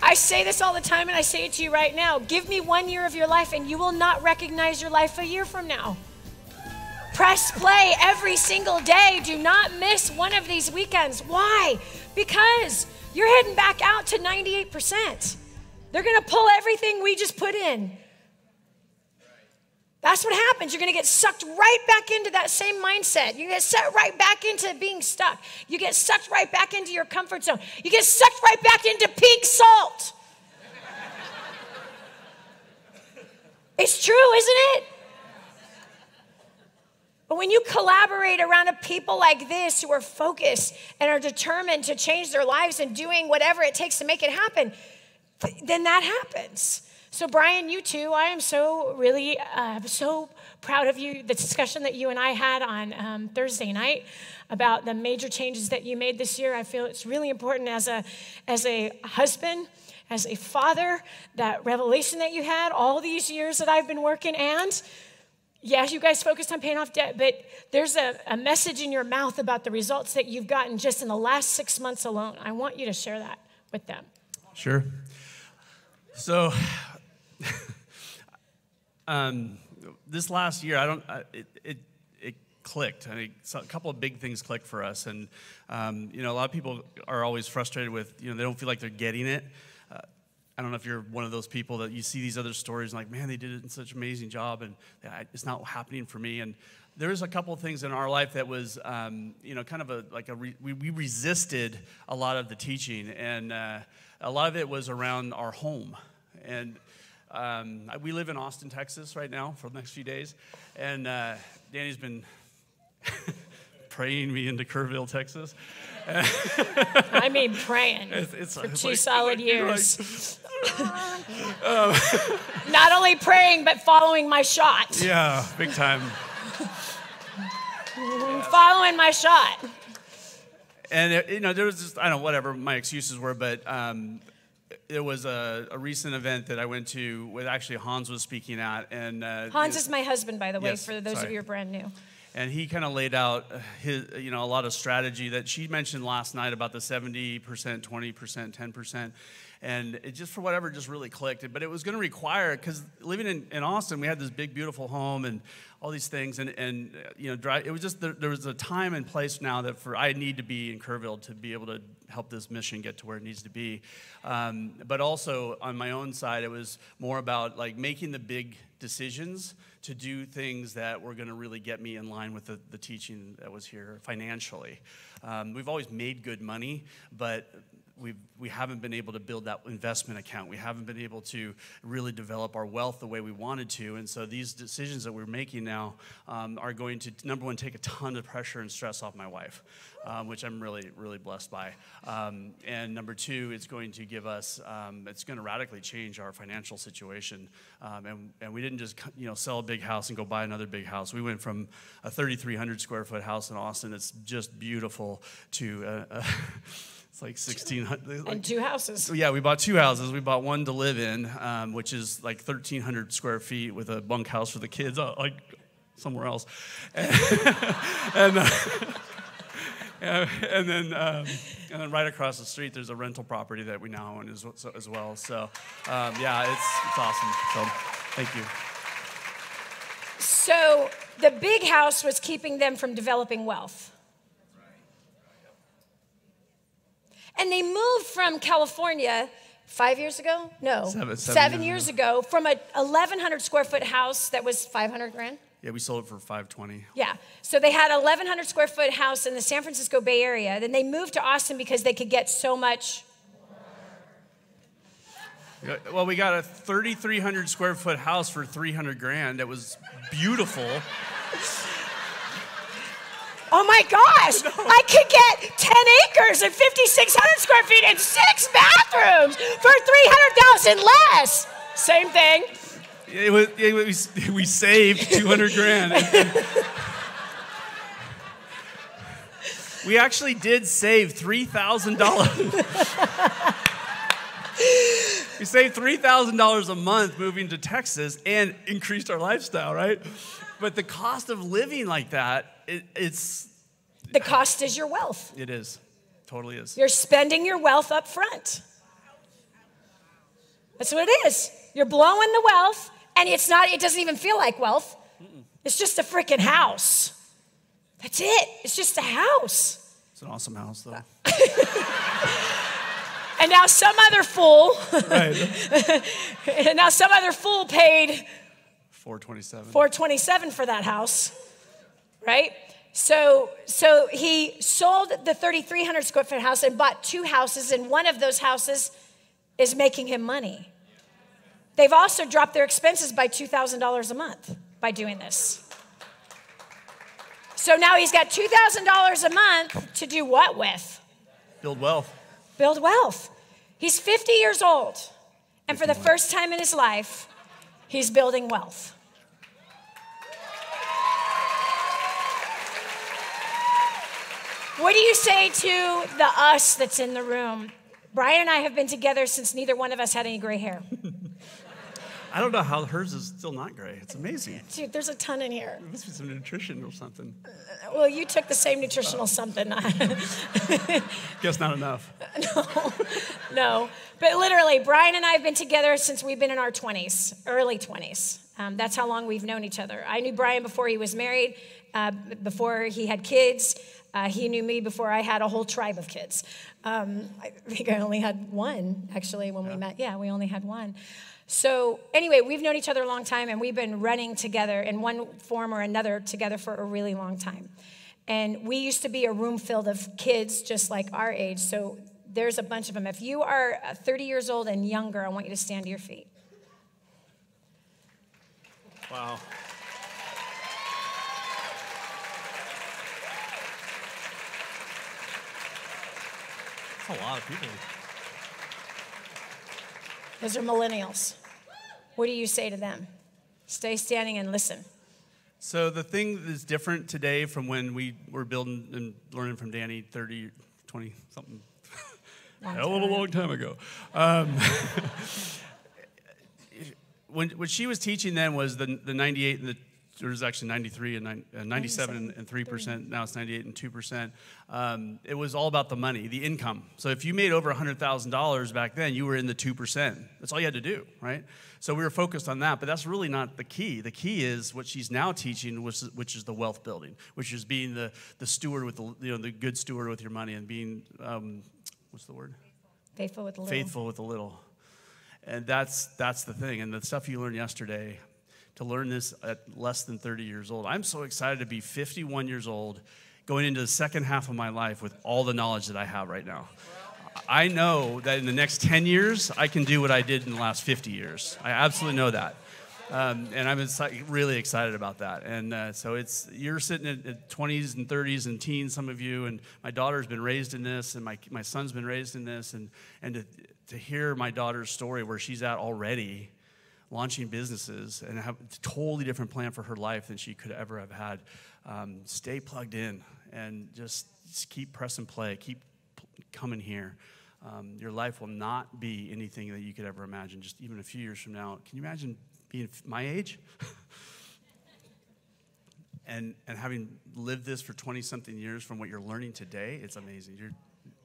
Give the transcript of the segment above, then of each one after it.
I say this all the time, and I say it to you right now. Give me 1 year of your life, and you will not recognize your life a year from now. Press play every single day. Do not miss one of these weekends. Why? Because you're heading back out to 98%. They're going to pull everything we just put in. That's what happens. You're going to get sucked right back into that same mindset. You get sucked right back into being stuck. You get sucked right back into your comfort zone. You get sucked right back into pink salt. It's true, isn't it? But when you collaborate around a people like this who are focused and are determined to change their lives and doing whatever it takes to make it happen, then that happens. So Brian, you too, I am so really so proud of you. The discussion that you and I had on Thursday night about the major changes that you made this year, I feel it's really important as a husband, as a father, that revelation that you had all these years that I've been working. And yes, you guys focused on paying off debt, but there's a message in your mouth about the results that you've gotten just in the last 6 months alone. I want you to share that with them. Sure. So, this last year, it clicked. I mean, a couple of big things clicked for us, and a lot of people are always frustrated with, they don't feel like they're getting it. I don't know if you're one of those people that you see these other stories and like, man, they did it in such an amazing job, and it's not happening for me. And there was a couple of things in our life that was, kind of we resisted a lot of the teaching, and a lot of it was around our home. And we live in Austin, Texas right now for the next few days. And Danny's been praying me into Kerrville, Texas. I mean praying for 2 solid years. Not only praying, but following my shot. Yeah, big time. Following my shot. And, there was just, I don't know, whatever my excuses were, but there was a recent event that I went to with actually Hans was speaking at. And Hans is my husband, by the way, yes, for those of you who are brand new. And he kind of laid out his, a lot of strategy that she mentioned last night about the 70%, 20%, 10%. And it just, for whatever, just really clicked. But it was going to require, because living in Austin, we had this big, beautiful home and all these things. And it was just, there was a time and place now that I need to be in Kerrville to be able to help this mission get to where it needs to be. But also, on my own side, it was more about like making the big decisions to do things that were going to really get me in line with the teaching that was here financially. We've always made good money, but we haven't been able to build that investment account. We haven't been able to really develop our wealth the way we wanted to. And so these decisions that we're making now are going to, number one, take a ton of pressure and stress off my wife, which I'm really, really blessed by. And number two, it's going to give us, it's going to radically change our financial situation. And we didn't just, sell a big house and go buy another big house. We went from a 3,300 square foot house in Austin that's just beautiful to it's like 1,600. And 2 houses. Yeah, we bought 2 houses. We bought one to live in, which is like 1,300 square feet with a bunkhouse for the kids, like somewhere else. And then right across the street, there's a rental property that we now own as well. So, it's awesome. So, thank you. So the big house was keeping them from developing wealth. And they moved from California 5 years ago? No, 7 years ago from a 1,100 square foot house that was $500,000. Yeah, we sold it for $520,000. Yeah, so they had a 1,100 square foot house in the San Francisco Bay Area. Then they moved to Austin because they could get so much. Well, we got a 3,300 square foot house for $300,000 that was beautiful. Oh my gosh, I could get 10 acres and 5,600 square feet and 6 bathrooms for $300,000 less. Same thing. We saved $200,000. We actually did save $3,000. We saved $3,000 a month moving to Texas and increased our lifestyle, right? But the cost of living like that, it's... The cost is your wealth. It is. Totally is. You're spending your wealth up front. That's what it is. You're blowing the wealth, and it doesn't even feel like wealth. It's just a freaking house. That's it. It's just a house. It's an awesome house, though. And now some other fool, Right. and now some other fool paid $427 for that house, right? So he sold the 3,300 square foot house and bought 2 houses, and one of those houses is making him money. They've also dropped their expenses by $2,000 a month by doing this. So now he's got $2,000 a month to do what with? Build wealth. Build wealth. He's 50 years old, and for the first time in his life, he's building wealth. What do you say to the us that's in the room? Brian and I have been together since neither one of us had any gray hair. I don't know how hers is still not gray. It's amazing. Dude, there's a ton in here. There must be some nutrition or something. Well, you took the same nutritional something. Guess not enough. No. But literally, Brian and I have been together since we've been in our 20s, early 20s. That's how long we've known each other. I knew Brian before he was married, before he had kids. He knew me before I had a whole tribe of kids. I think I only had one, actually, when we met. Yeah, we only had one. So anyway, we've known each other a long time, and we've been running together in one form or another together for a really long time. And we used to be a room filled of kids just like our age. So there's a bunch of them. If you are 30 years old and younger, I want you to stand to your feet. Wow. That's a lot of people. Those are millennials. What do you say to them? Stay standing and listen. So the thing that's different today from when we were building and learning from Danny 30, 20 something, hell of a long time ago. When she was teaching then was the 98 and there was actually 93 and 97 and 3%. Now it's 98 and 2%. It was all about the money, the income. So if you made over $100,000 back then, you were in the 2%. That's all you had to do, right? So we were focused on that, but that's really not the key. The key is what she's now teaching, which is the wealth building, which is being the steward with the good steward with your money and being what's the word? Faithful with the little. Faithful with the little. And that's the thing. And the stuff you learned yesterday, to learn this at less than 30 years old. I'm so excited to be 51 years old, going into the second half of my life with all the knowledge that I have right now. I know that in the next 10 years, I can do what I did in the last 50 years. I absolutely know that. And I'm really excited about that. And so you're sitting at 20s and 30s and teens, some of you, and my daughter's been raised in this, and my son's been raised in this, and to hear my daughter's story where she's at already, launching businesses and have a totally different plan for her life than she could ever have had. Stay plugged in and just keep press and play. Keep coming here. Your life will not be anything that you could ever imagine, just even a few years from now. Can you imagine being my age? and having lived this for 20-something years from what you're learning today, it's amazing. You're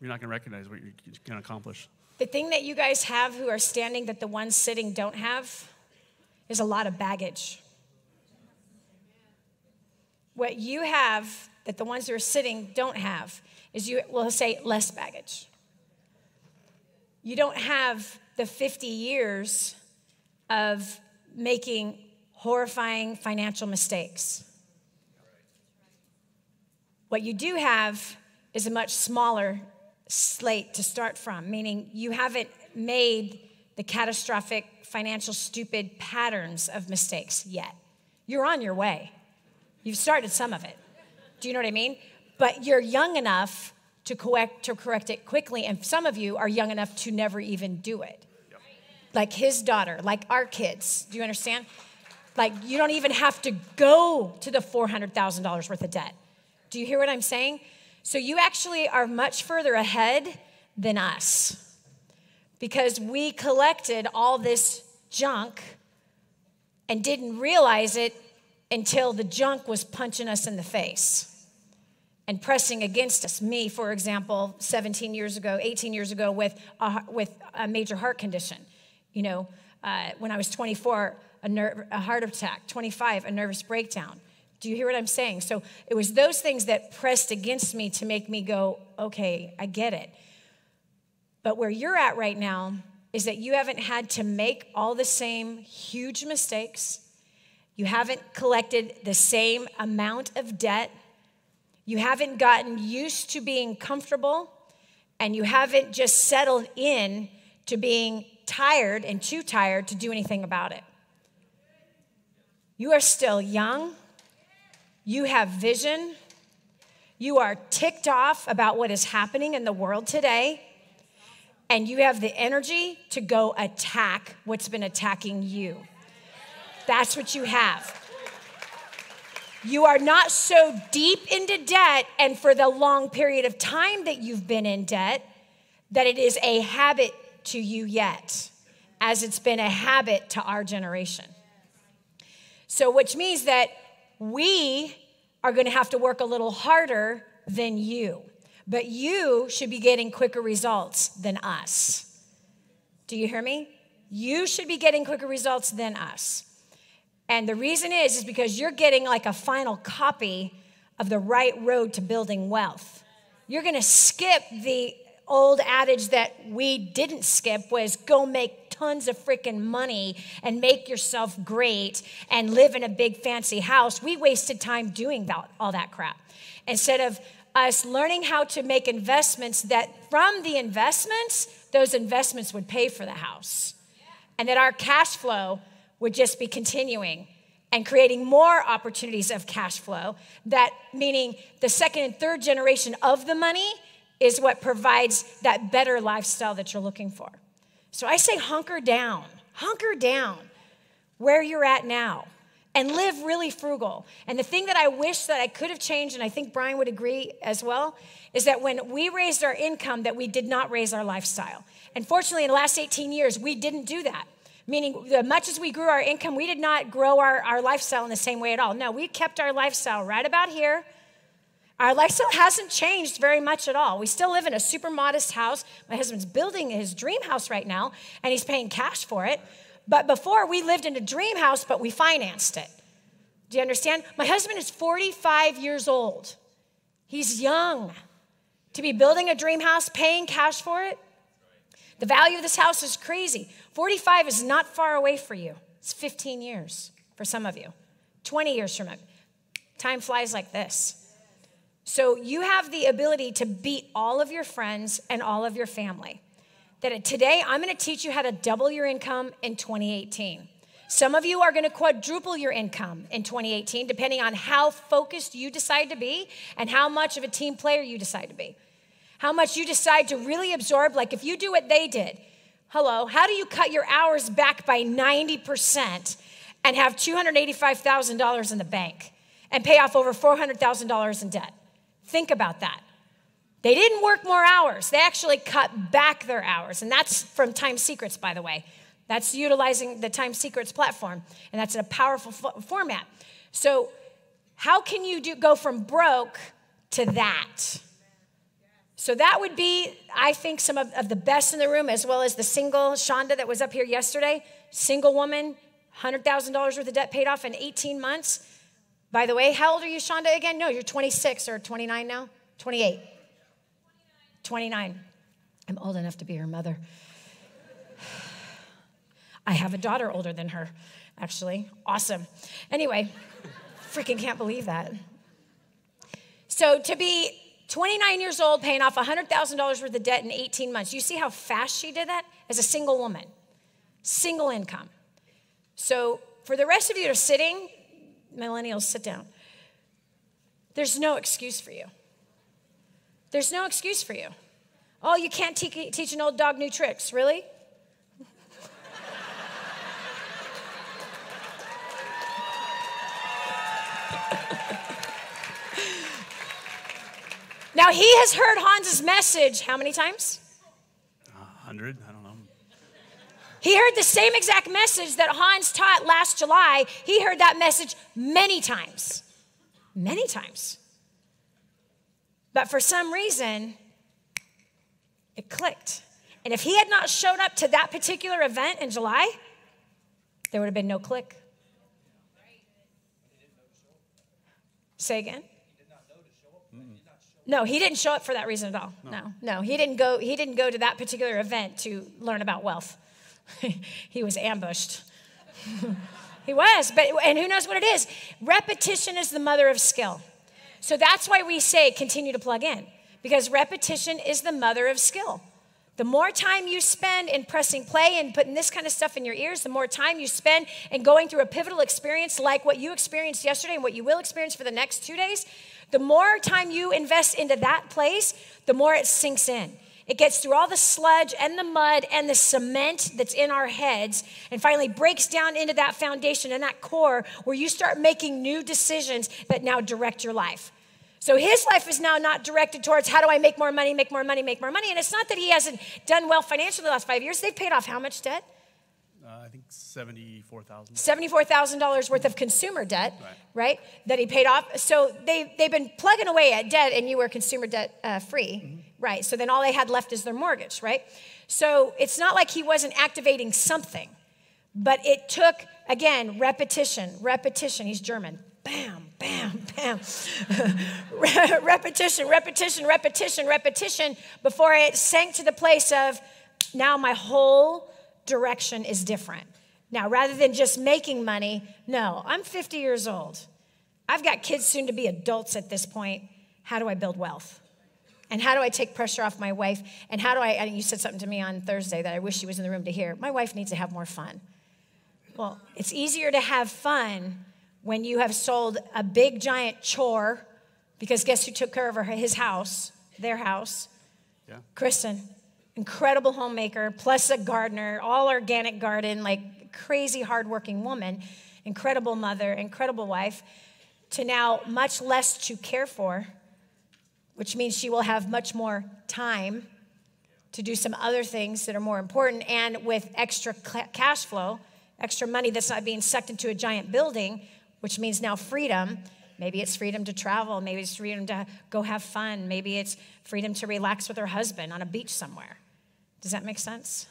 not going to recognize what you're going to accomplish. The thing that you guys have who are standing that the ones sitting don't have is a lot of baggage. What you have that the ones who are sitting don't have is we'll say less baggage. You don't have the 50 years of making horrifying financial mistakes. What you do have is a much smaller slate to start from, meaning you haven't made the catastrophic financial stupid patterns of mistakes yet. You're on your way. You've started some of it. Do you know what I mean? But you're young enough to correct it quickly, and some of you are young enough to never even do it. Yep. Like his daughter, like our kids. Do you understand? Like you don't even have to go to the $400,000 worth of debt. Do you hear what I'm saying? So you actually are much further ahead than us because we collected all this junk and didn't realize it until the junk was punching us in the face and pressing against us. Me, for example, 18 years ago with a major heart condition. When I was 24, a heart attack, 25, a nervous breakdown. Do you hear what I'm saying? So it was those things that pressed against me to make me go, okay, I get it. But where you're at right now is that you haven't had to make all the same huge mistakes. You haven't collected the same amount of debt. You haven't gotten used to being comfortable, and you haven't just settled in to being tired and too tired to do anything about it. You are still young. You have vision. You are ticked off about what is happening in the world today. And you have the energy to go attack what's been attacking you. That's what you have. You are not so deep into debt and for the long period of time that you've been in debt that it is a habit to you yet, as it's been a habit to our generation. So which means that we are going to have to work a little harder than you. But you should be getting quicker results than us. Do you hear me? You should be getting quicker results than us. And the reason is because you're getting like a final copy of the right road to building wealth. You're going to skip the old adage that we didn't skip, was go make tons of freaking money and make yourself great and live in a big fancy house. We wasted time doing all that crap. Instead of us learning how to make investments that from the investments, those investments would pay for the house. And that our cash flow would just be continuing and creating more opportunities of cash flow. That meaning the second and third generation of the money is what provides that better lifestyle that you're looking for. So I say hunker down where you're at now and live really frugal. And the thing that I wish that I could have changed, and I think Brian would agree as well, is that when we raised our income, that we did not raise our lifestyle. And fortunately, in the last 18 years, we didn't do that. Meaning, as much as we grew our income, we did not grow our lifestyle in the same way at all. No, we kept our lifestyle right about here. Our lifestyle hasn't changed very much at all. We still live in a super modest house. My husband's building his dream house right now, and he's paying cash for it. But before, we lived in a dream house, but we financed it. Do you understand? My husband is 45 years old. He's young to be building a dream house, paying cash for it. The value of this house is crazy. 45 is not far away for you. It's 15 years for some of you. 20 years from now. Time flies like this. So you have the ability to beat all of your friends and all of your family. That today, I'm going to teach you how to double your income in 2018. Some of you are going to quadruple your income in 2018, depending on how focused you decide to be and how much of a team player you decide to be. How much you decide to really absorb, like if you do what they did. Hello, how do you cut your hours back by 90% and have $285,000 in the bank and pay off over $400,000 in debt? Think about that. They didn't work more hours. They actually cut back their hours. And that's from Time Secrets, by the way. That's utilizing the Time Secrets platform. And that's a powerful format. So how can you go from broke to that? So that would be, I think, some of the best in the room, as well as the single Shonda that was up here yesterday. Single woman, $100,000 worth of debt paid off in 18 months. By the way, how old are you, Shonda, again? No, you're 26 or 29 now? 28. 29. I'm old enough to be her mother. I have a daughter older than her, actually. Awesome. Anyway, freaking can't believe that. So to be 29 years old, paying off $100,000 worth of debt in 18 months. You see how fast she did that? As a single woman. Single income. So for the rest of you that are sitting, millennials, sit down. There's no excuse for you. There's no excuse for you. Oh, you can't teach an old dog new tricks. Really? Now, he has heard Hans's message how many times? 100, I don't know. He heard the same exact message that Hans taught last July. He heard that message many times. Many times. But for some reason, it clicked. And if he had not shown up to that particular event in July, there would have been no click. Say again? No, he didn't show up for that reason at all. No, he didn't go to that particular event to learn about wealth. He was ambushed. He was, and who knows what it is? Repetition is the mother of skill. So that's why we say continue to plug in, because repetition is the mother of skill. The more time you spend in pressing play and putting this kind of stuff in your ears, the more time you spend in going through a pivotal experience like what you experienced yesterday and what you will experience for the next 2 days, the more time you invest into that place, the more it sinks in. It gets through all the sludge and the mud and the cement that's in our heads and finally breaks down into that foundation and that core where you start making new decisions that now direct your life. So his life is now not directed towards how do I make more money, make more money, make more money. And it's not that he hasn't done well financially the last 5 years. They've paid off how much debt? I think $74,000. $74,000 worth of consumer debt, right? That he paid off. So they've been plugging away at debt, and you were consumer debt free, right? So then all they had left is their mortgage, right? So it's not like he wasn't activating something, but it took, again, repetition. He's German. Bam, bam, bam. Repetition before it sank to the place of now my whole direction is different. Now, rather than just making money, no, I'm 50 years old. I've got kids soon to be adults at this point. How do I build wealth? And how do I take pressure off my wife? And how do and you said something to me on Thursday that I wish she was in the room to hear. My wife needs to have more fun. Well, it's easier to have fun when you have sold a big giant chore, because guess who took care of his house, their house? Yeah. Kristen. Incredible homemaker, plus a gardener, all organic garden, like crazy hardworking woman, incredible mother, incredible wife, to now much less to care for, which means she will have much more time to do some other things that are more important, and with extra cash flow, extra money that's not being sucked into a giant building, which means now freedom. Maybe it's freedom to travel. Maybe it's freedom to go have fun. Maybe it's freedom to relax with her husband on a beach somewhere. Does that make sense?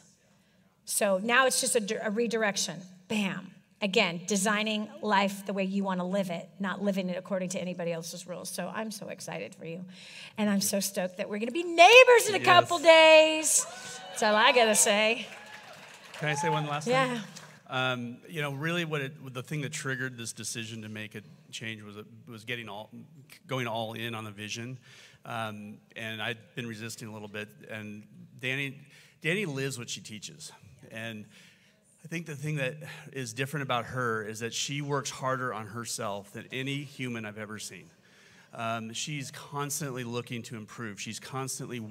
So now it's just a redirection. Bam. Again, designing life the way you want to live it, not living it according to anybody else's rules. So I'm so excited for you. And I'm so stoked that we're going to be neighbors in a couple days. That's all I got to say. Can I say one last thing? Yeah. Really the thing that triggered this decision to make a change was going all in on the vision. And I'd been resisting a little bit. And Danny lives what she teaches. And I think the thing that is different about her is that she works harder on herself than any human I've ever seen. She's constantly looking to improve. She's constantly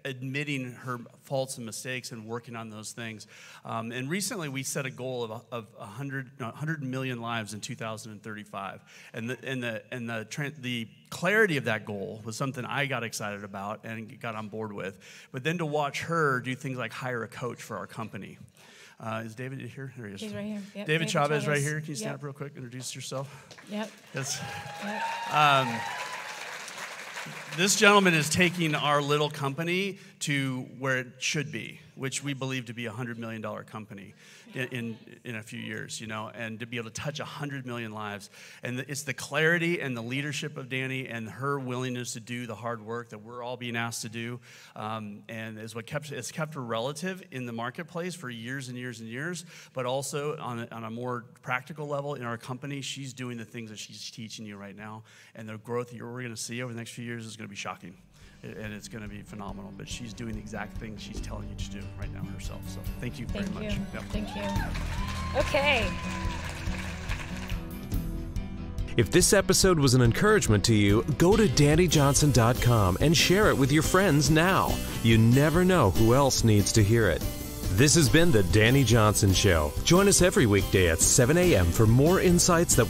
admitting her faults and mistakes and working on those things. And recently we set a goal of 100 million lives in 2035. And the clarity of that goal was something I got excited about and got on board with. But then to watch her do things like hire a coach for our company. Is David here? There he is. He's right here. Yep, David Chavez right here. Can you stand up real quick? Introduce yourself. Yep. Yes. Yep. This gentleman is taking our little company to where it should be, which we believe to be a $100 million company in a few years, and to be able to touch 100 million lives. And it's the clarity and the leadership of Danny and her willingness to do the hard work that we're all being asked to do, and is what it's kept her relative in the marketplace for years and years and years, but also on a more practical level in our company, she's doing the things that she's teaching you right now, and the growth that we're going to see over the next few years is going to be shocking. And it's going to be phenomenal. But she's doing the exact thing she's telling you to do right now herself. So thank you very much. Yep. Thank you. Okay. If this episode was an encouragement to you, go to DannyJohnson.com and share it with your friends now. You never know who else needs to hear it. This has been The Danny Johnson Show. Join us every weekday at 7 a.m. for more insights that